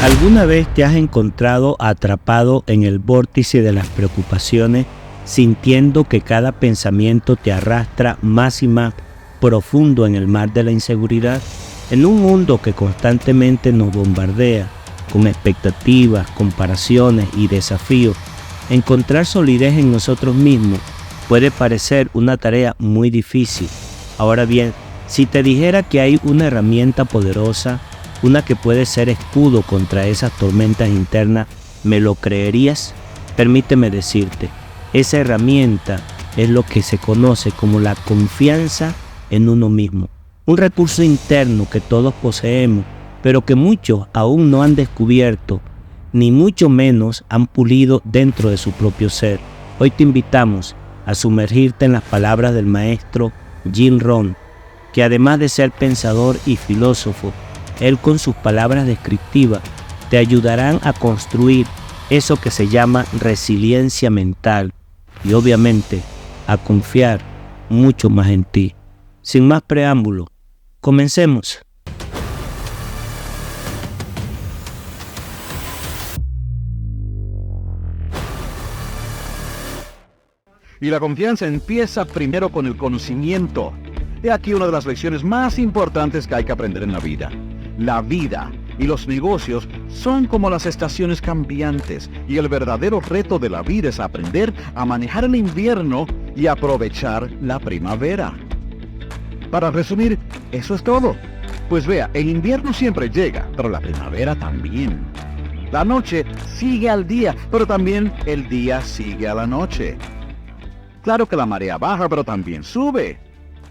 ¿Alguna vez te has encontrado atrapado en el vórtice de las preocupaciones, sintiendo que cada pensamiento te arrastra más y más profundo en el mar de la inseguridad? En un mundo que constantemente nos bombardea con expectativas, comparaciones y desafíos, encontrar solidez en nosotros mismos puede parecer una tarea muy difícil. Ahora bien, si te dijera que hay una herramienta poderosa, una que puede ser escudo contra esas tormentas internas, ¿me lo creerías? Permíteme decirte, esa herramienta es lo que se conoce como la confianza en uno mismo. Un recurso interno que todos poseemos, pero que muchos aún no han descubierto, ni mucho menos han pulido dentro de su propio ser. Hoy te invitamos a sumergirte en las palabras del maestro Jim Rohn, que además de ser pensador y filósofo, él con sus palabras descriptivas te ayudarán a construir eso que se llama resiliencia mental y obviamente a confiar mucho más en ti. Sin más preámbulo, comencemos. Y la confianza empieza primero con el conocimiento. He aquí una de las lecciones más importantes que hay que aprender en la vida. La vida y los negocios son como las estaciones cambiantes, y el verdadero reto de la vida es aprender a manejar el invierno y aprovechar la primavera. Para resumir, eso es todo. Pues vea, el invierno siempre llega, pero la primavera también. La noche sigue al día, pero también el día sigue a la noche. Claro que la marea baja, pero también sube.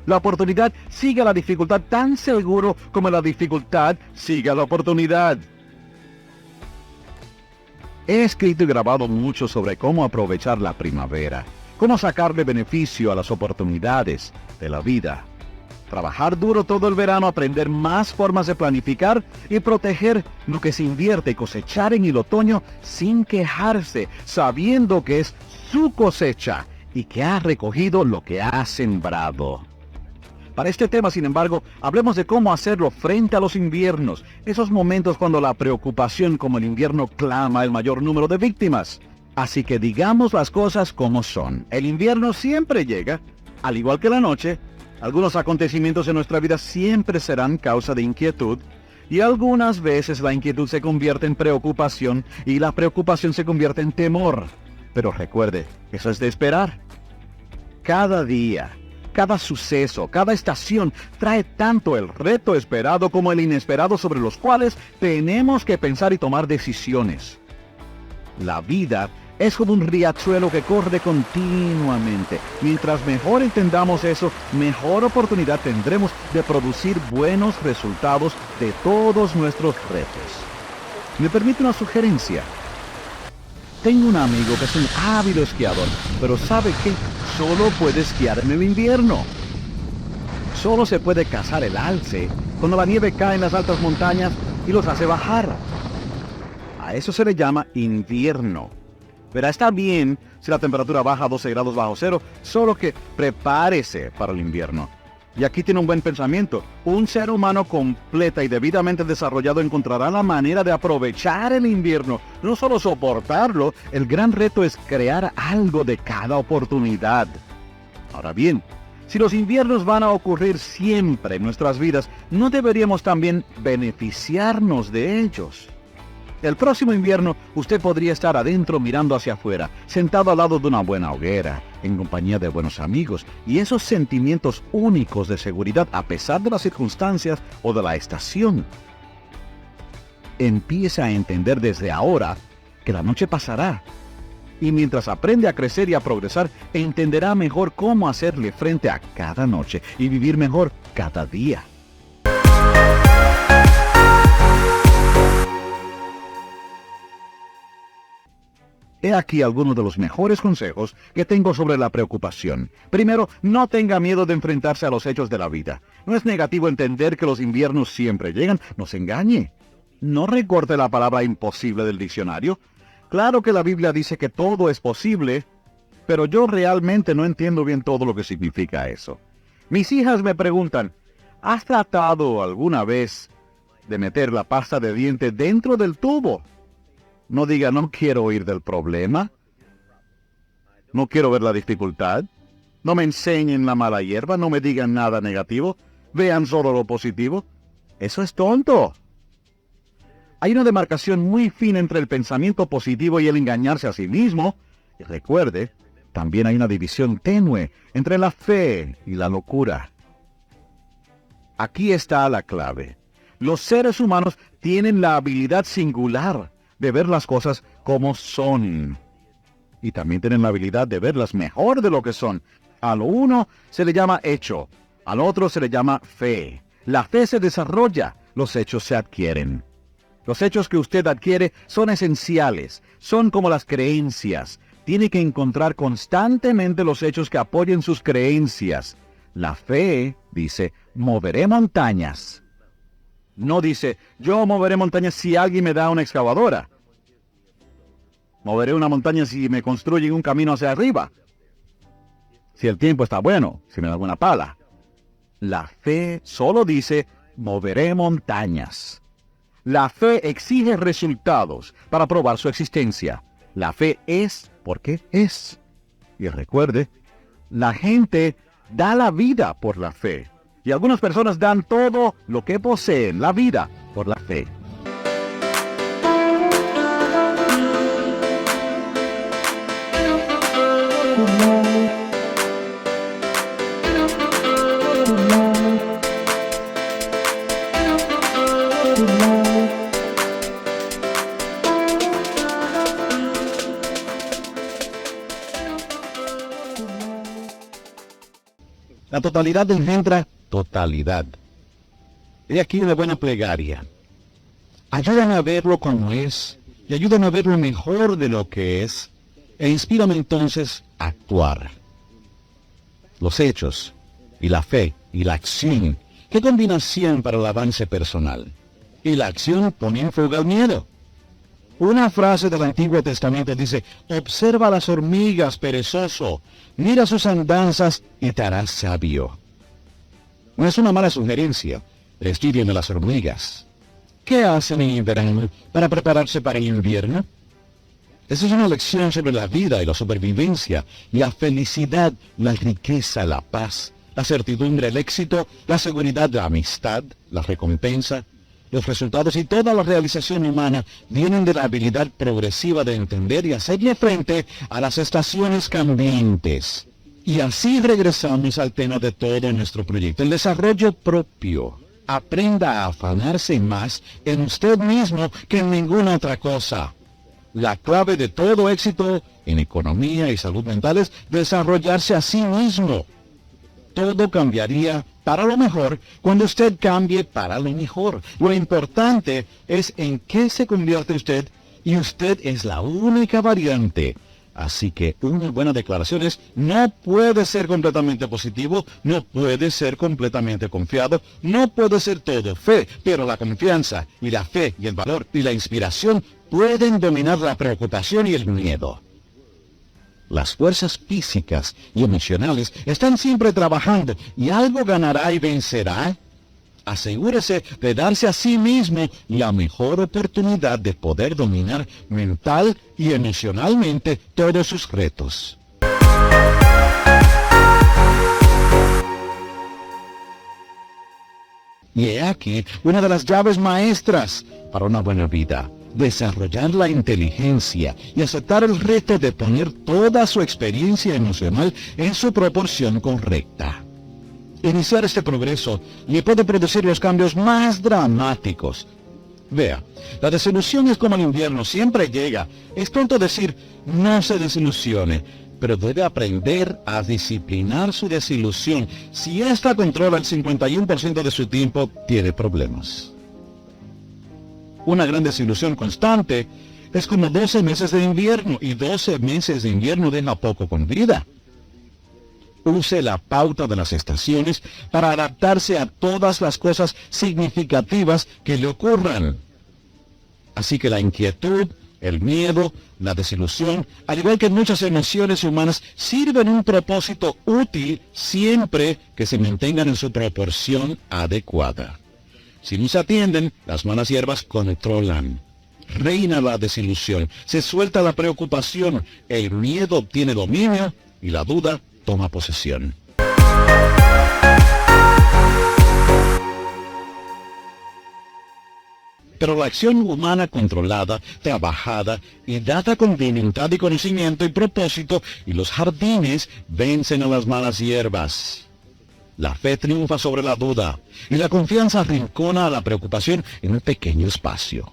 La oportunidad sigue a la dificultad tan seguro como la dificultad sigue a la oportunidad. He escrito y grabado mucho sobre cómo aprovechar la primavera, cómo sacarle beneficio a las oportunidades de la vida. Trabajar duro todo el verano, aprender más formas de planificar y proteger lo que se invierte y cosechar en el otoño sin quejarse, sabiendo que es su cosecha y que ha recogido lo que ha sembrado. Para este tema, sin embargo, hablemos de cómo hacerlo frente a los inviernos, esos momentos cuando la preocupación como el invierno clama el mayor número de víctimas. Así que digamos las cosas como son. El invierno siempre llega, al igual que la noche. Algunos acontecimientos en nuestra vida siempre serán causa de inquietud, y algunas veces la inquietud se convierte en preocupación y la preocupación se convierte en temor. Pero recuerde, eso es de esperar. Cada día, cada suceso, cada estación trae tanto el reto esperado como el inesperado sobre los cuales tenemos que pensar y tomar decisiones. La vida es como un riachuelo que corre continuamente. Mientras mejor entendamos eso, mejor oportunidad tendremos de producir buenos resultados de todos nuestros retos. ¿Me permite una sugerencia? Tengo un amigo que es un ávido esquiador, pero ¿sabe qué? Solo puede esquiar en el invierno. Solo se puede cazar el alce cuando la nieve cae en las altas montañas y los hace bajar. A eso se le llama invierno. Verá, está bien si la temperatura baja a 12 grados bajo cero, solo que prepárese para el invierno. Y aquí tiene un buen pensamiento. Un ser humano completa y debidamente desarrollado encontrará la manera de aprovechar el invierno, no solo soportarlo. El gran reto es crear algo de cada oportunidad. Ahora bien, si los inviernos van a ocurrir siempre en nuestras vidas, ¿no deberíamos también beneficiarnos de ellos? El próximo invierno usted podría estar adentro mirando hacia afuera, sentado al lado de una buena hoguera, en compañía de buenos amigos, y esos sentimientos únicos de seguridad a pesar de las circunstancias o de la estación. Empieza a entender desde ahora que la noche pasará, y mientras aprende a crecer y a progresar, entenderá mejor cómo hacerle frente a cada noche y vivir mejor cada día. He aquí algunos de los mejores consejos que tengo sobre la preocupación. Primero, no tenga miedo de enfrentarse a los hechos de la vida. No es negativo entender que los inviernos siempre llegan, no se engañe. No recorte la palabra imposible del diccionario. Claro que la Biblia dice que todo es posible, pero yo realmente no entiendo bien todo lo que significa eso. Mis hijas me preguntan, ¿has tratado alguna vez de meter la pasta de diente dentro del tubo. No diga, no quiero oír del problema. No quiero ver la dificultad. No me enseñen la mala hierba, no me digan nada negativo. Vean solo lo positivo. Eso es tonto. Hay una demarcación muy fina entre el pensamiento positivo y el engañarse a sí mismo. Y recuerde, también hay una división tenue entre la fe y la locura. Aquí está la clave. Los seres humanos tienen la habilidad singular de ver las cosas como son. Y también tienen la habilidad de verlas mejor de lo que son. A lo uno se le llama hecho, al otro se le llama fe. La fe se desarrolla, los hechos se adquieren. Los hechos que usted adquiere son esenciales, son como las creencias. Tiene que encontrar constantemente los hechos que apoyen sus creencias. La fe dice, moveré montañas. No dice, yo moveré montañas si alguien me da una excavadora. Moveré una montaña si me construyen un camino hacia arriba. Si el tiempo está bueno, si me da buena pala. La fe solo dice, moveré montañas. La fe exige resultados para probar su existencia. La fe es porque es. Y recuerde, la gente da la vida por la fe. Y algunas personas dan todo lo que poseen, la vida, por la fe. La totalidad engendra totalidad. He aquí una buena plegaria. Ayúdame a verlo como es, y ayúdame a verlo mejor de lo que es, e inspírame entonces a actuar. Los hechos, y la fe, y la acción, ¿qué combinación para el avance personal? Y la acción pone en fuga el miedo. Una frase del Antiguo Testamento dice, observa las hormigas, perezoso, mira sus andanzas y te harás sabio. No es una mala sugerencia, estudien a las hormigas. ¿Qué hacen en verano para prepararse para el invierno? Esa es una lección sobre la vida y la supervivencia, la felicidad, la riqueza, la paz, la certidumbre, el éxito, la seguridad, la amistad, la recompensa. Los resultados y toda la realización humana vienen de la habilidad progresiva de entender y hacerle frente a las estaciones cambiantes. Y así regresamos al tema de todo nuestro proyecto, el desarrollo propio. Aprenda a afanarse más en usted mismo que en ninguna otra cosa. La clave de todo éxito en economía y salud mental es desarrollarse a sí mismo. Todo cambiaría para lo mejor cuando usted cambie para lo mejor. Lo importante es en qué se convierte usted, y usted es la única variante. Así que una buena declaración es, no puede ser completamente positivo, no puede ser completamente confiado, no puede ser todo fe, pero la confianza y la fe y el valor y la inspiración pueden dominar la preocupación y el miedo. Las fuerzas físicas y emocionales están siempre trabajando y algo ganará y vencerá. Asegúrese de darse a sí mismo la mejor oportunidad de poder dominar mental y emocionalmente todos sus retos. Y he aquí una de las llaves maestras para una buena vida. Desarrollar la inteligencia y aceptar el reto de poner toda su experiencia emocional en su proporción correcta. Iniciar este progreso le puede producir los cambios más dramáticos. Vea, la desilusión es como el invierno, siempre llega. Es tonto decir, no se desilusione, pero debe aprender a disciplinar su desilusión. Si ésta controla el 51% de su tiempo, tiene problemas. Una gran desilusión constante es como 12 meses de invierno, y 12 meses de invierno deja poco con vida. Use la pauta de las estaciones para adaptarse a todas las cosas significativas que le ocurran. Así que la inquietud, el miedo, la desilusión, al igual que muchas emociones humanas, sirven un propósito útil siempre que se mantengan en su proporción adecuada. Si no se atienden, las malas hierbas controlan. Reina la desilusión, se suelta la preocupación, el miedo obtiene dominio y la duda toma posesión. Pero la acción humana controlada, trabajada y dada con voluntad y conocimiento y propósito, y los jardines vencen a las malas hierbas. La fe triunfa sobre la duda, y la confianza arrincona a la preocupación en un pequeño espacio.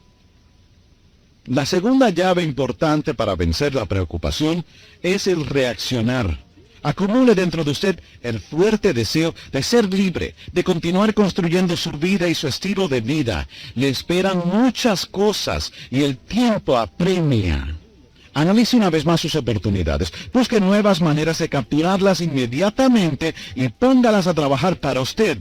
La segunda llave importante para vencer la preocupación es el reaccionar. Acumule dentro de usted el fuerte deseo de ser libre, de continuar construyendo su vida y su estilo de vida. Le esperan muchas cosas y el tiempo apremia. Analice una vez más sus oportunidades, busque nuevas maneras de capturarlas inmediatamente y póngalas a trabajar para usted.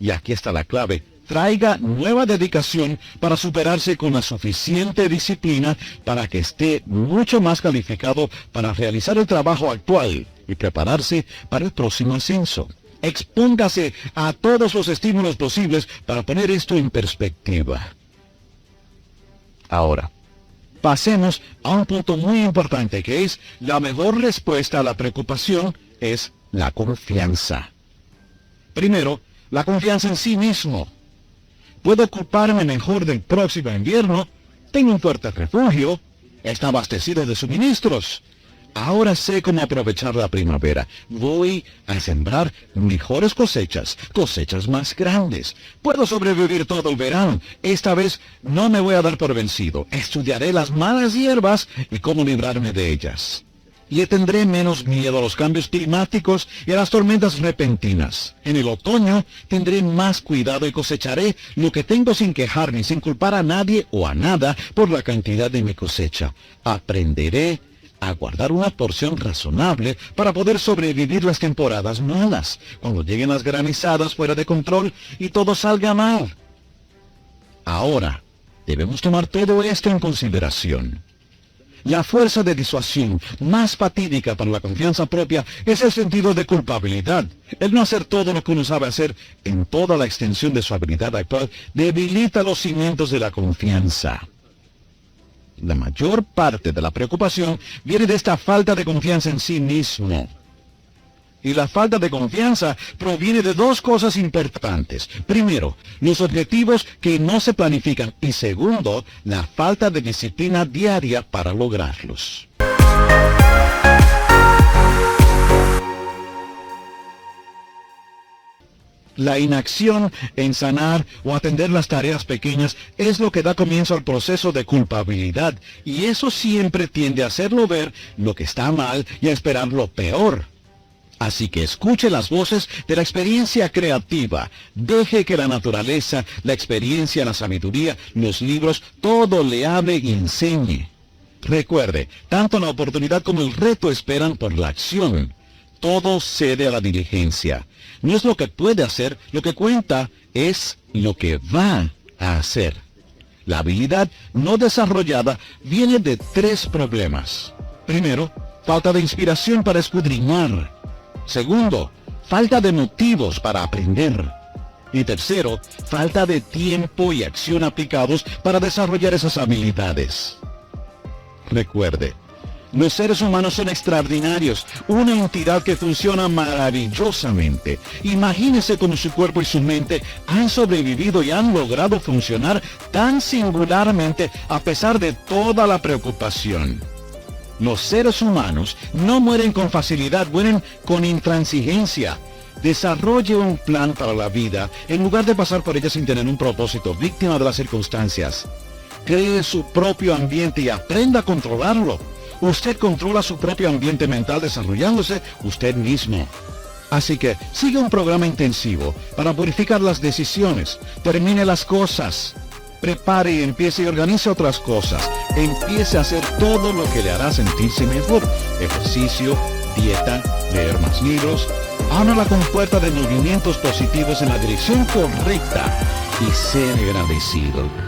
Y aquí está la clave. Traiga nueva dedicación para superarse con la suficiente disciplina para que esté mucho más calificado para realizar el trabajo actual y prepararse para el próximo ascenso. Expóngase a todos los estímulos posibles para poner esto en perspectiva. Ahora, pasemos a un punto muy importante que es la mejor respuesta a la preocupación es la confianza. Primero, la confianza en sí mismo. Puedo ocuparme mejor del próximo invierno, tengo un fuerte refugio, está abastecido de suministros. Ahora sé cómo aprovechar la primavera. Voy a sembrar mejores cosechas, cosechas más grandes. Puedo sobrevivir todo el verano. Esta vez no me voy a dar por vencido. Estudiaré las malas hierbas y cómo librarme de ellas. Y tendré menos miedo a los cambios climáticos y a las tormentas repentinas. En el otoño tendré más cuidado y cosecharé lo que tengo sin quejarme, sin culpar a nadie o a nada por la cantidad de mi cosecha. Aprenderé a guardar una porción razonable para poder sobrevivir las temporadas malas, cuando lleguen las granizadas fuera de control y todo salga mal. Ahora, debemos tomar todo esto en consideración. La fuerza de disuasión más fatídica para la confianza propia es el sentido de culpabilidad. El no hacer todo lo que uno sabe hacer en toda la extensión de su habilidad actual debilita los cimientos de la confianza. La mayor parte de la preocupación viene de esta falta de confianza en sí mismo. Y la falta de confianza proviene de dos cosas importantes. Primero, los objetivos que no se planifican. Y segundo, la falta de disciplina diaria para lograrlos. La inacción en sanar o atender las tareas pequeñas es lo que da comienzo al proceso de culpabilidad. Y eso siempre tiende a hacerlo ver lo que está mal y a esperar lo peor. Así que escuche las voces de la experiencia creativa. Deje que la naturaleza, la experiencia, la sabiduría, los libros, todo le hable y enseñe. Recuerde, tanto la oportunidad como el reto esperan por la acción. Todo cede a la diligencia. No es lo que puede hacer, lo que cuenta es lo que va a hacer. La habilidad no desarrollada viene de tres problemas. Primero, falta de inspiración para escudriñar. Segundo, falta de motivos para aprender. Y tercero, falta de tiempo y acción aplicados para desarrollar esas habilidades. Recuerde, los seres humanos son extraordinarios, una entidad que funciona maravillosamente. Imagínese cómo su cuerpo y su mente han sobrevivido y han logrado funcionar tan singularmente a pesar de toda la preocupación. Los seres humanos no mueren con facilidad, mueren con intransigencia. Desarrolle un plan para la vida en lugar de pasar por ella sin tener un propósito, víctima de las circunstancias. Cree su propio ambiente y aprenda a controlarlo. Usted controla su propio ambiente mental desarrollándose usted mismo. Así que siga un programa intensivo para purificar las decisiones, termine las cosas. Prepare y empiece y organice otras cosas. Empiece a hacer todo lo que le hará sentirse mejor. Ejercicio, dieta, leer más libros. Abra la compuerta de movimientos positivos en la dirección correcta y ser agradecido.